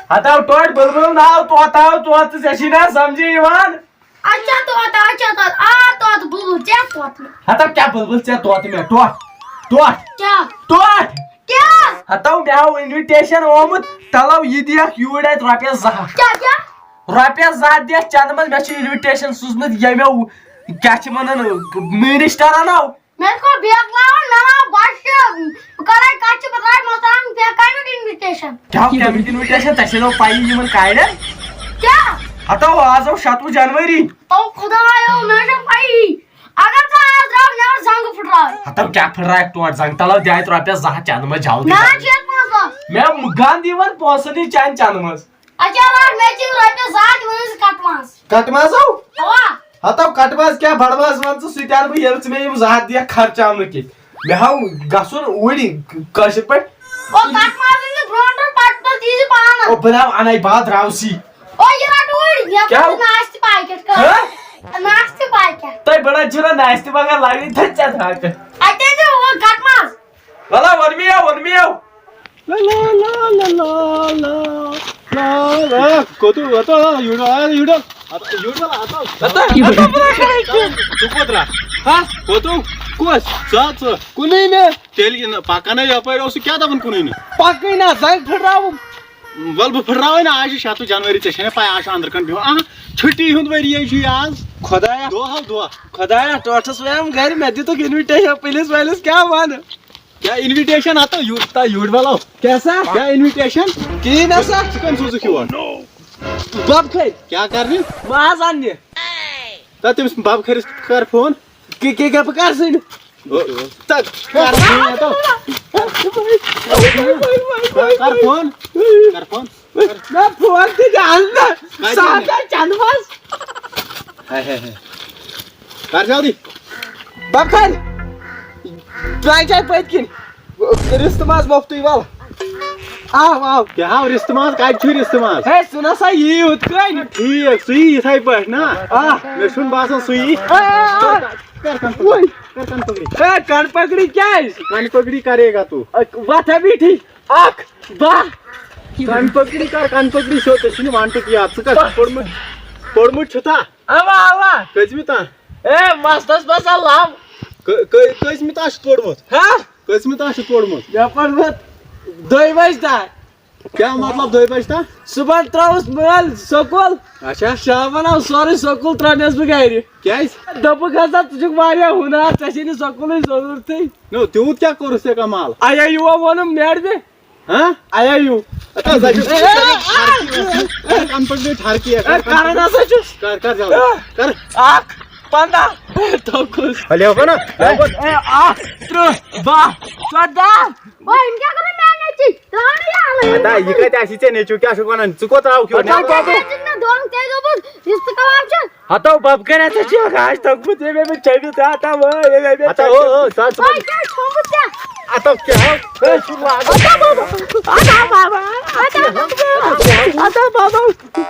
आता टोट बलबल नाव तोत जशी ना समझे इवान अच्छा तो बुलबुल क्या तोत में आता क्या बलबल से तोत में टोट क्या आता मैं इन्विटेशन ओमुत तलव ये दिया यूड रुपये क्या रुपये दिया चंद मज मे इन्विटेशन सूजमुत ये क्या मिनिस्टर अनो मेरे को बैग लाओ ना बाश करे काच बराय मसान पे काइट इनविटेशन क्या इन्विटेशन तशनो पाई यमन कायड क्या आता आज 7 जनवरी ओ खुदायो मेरे पाई अगर तो आज राव नेवर संग फुट रहा है आता क्या फुट रहा है टोट जंग तलव दिया रुपये चंद मज जाओ ना चेक मासा मैं गांधी वन पहुंचनी चंद मज अच्छा राव मैं चीज रुपये 7 वनस कटमास हो हवा हतो कटमास क्या बड़मास वन सुत्यान बह ये मे यम जहात दिया खर्चाव कि मे हाव गसुन उड़ी कशर पे ओ कटमास ने ब्रोंडर पार्टनर दीज पाना ओ बनाव अनाई बाद रावसी ओ ये रात उड़ी ये क्या नाश्ते पैकेट का नाश्ते पैकेट तय बड़ा जुरा नाश्ते बगर लागनी थच्चा थाक अटे जो वो कटमास वाला वनमिया ला कोतु अतो युडो चुकवत्रा हा कोतु कोस साच कुनी ने तेल पाकाने यापर ओस क्या दबन कुनी ने पाकई ना जंग फुटराव वल ब फुटराव ना आज 7 जनवरी ते छने पाय आज अंदर कंट आ छुट्टी हुंद वरी ये आज खुदाया दो खुदाया टोटस वयम घर में दी तो इनविटेशन पुलिस क्या मान क्या इनविटेशन आता यूड वाला कैसा क्या इनविटेशन की ना सा चिकन सुजु क्यों बाप खै क्या करनी माज अन्य ता तुम बाप खरिस कर फोन के पकार सिन तक कर तो कर फोन ना फोन ते अंदर सादा चंदवास है कर जाओ दी बाप खै ट्राई पैतकिन रिस्तमाज मोफ्तुई वाल आओ क्या हां रिस्तमाज काय छु रिस्तमाज हे सुना सा ये होत कई ठीक सुई इथाई पठ ना मे सुन बासन सुई कर कान पकड़ी क्या है कान पकड़ी करेगा तू वाथा बीठी आख बा कान पकड़ी सो तशिन वांटू की आप का पडमुट छता आवा कजमिता ए मास्टर्स बसा लाम कजमिता पडमुट हां कजमिता पडमुट या पडमुट 2 बजता क्या मतलब 2 बजता सुबह त्राउस मल सकूल अच्छा शामना सॉरी सकूल त्रानेस बगैर क्या दप खसा तुझक वारिया हुना तशिन सकूल जरूरत है नो तू क्या करू से कमाल आया युवा वनम नेड दे हां आया यू कान पकड़ी ठारकी है कारण असं कर जाओ कर आख पंदा तो खुश हले हो ना ए आ त्रो बा चोदा ओ इनका करे मैं नहीं राणी आले आता ये काय त्याशीचे नेचू क्या शकवण चुकत राव किंवा ना दोन ते गबस रिस्त का ऑप्शन आता बाप करायचं जे आज तक मुझे में छेवी था आता वो आता हो साच ओय काय छोमुत्या आता क्या आता बाबा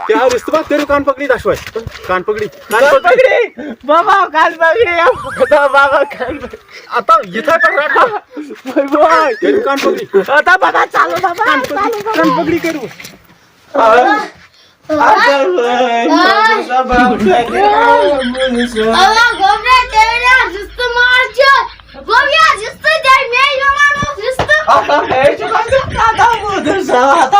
क्या रिश्ता तेरे कान पकड़ी दाशवाय कान पकड़ी बाबा कान पकड़ी बाबा कान आता इथं पण राखा बाय तेरे कान पकड़ी आता बाबा चालू बाबा कान पकड़ी करू आता बाबा अल्लाह गोबरे तेरे रिस्त मार छ गोबिया रिस्त दे मैं मानो रिस्त आता है आता मुझे साथ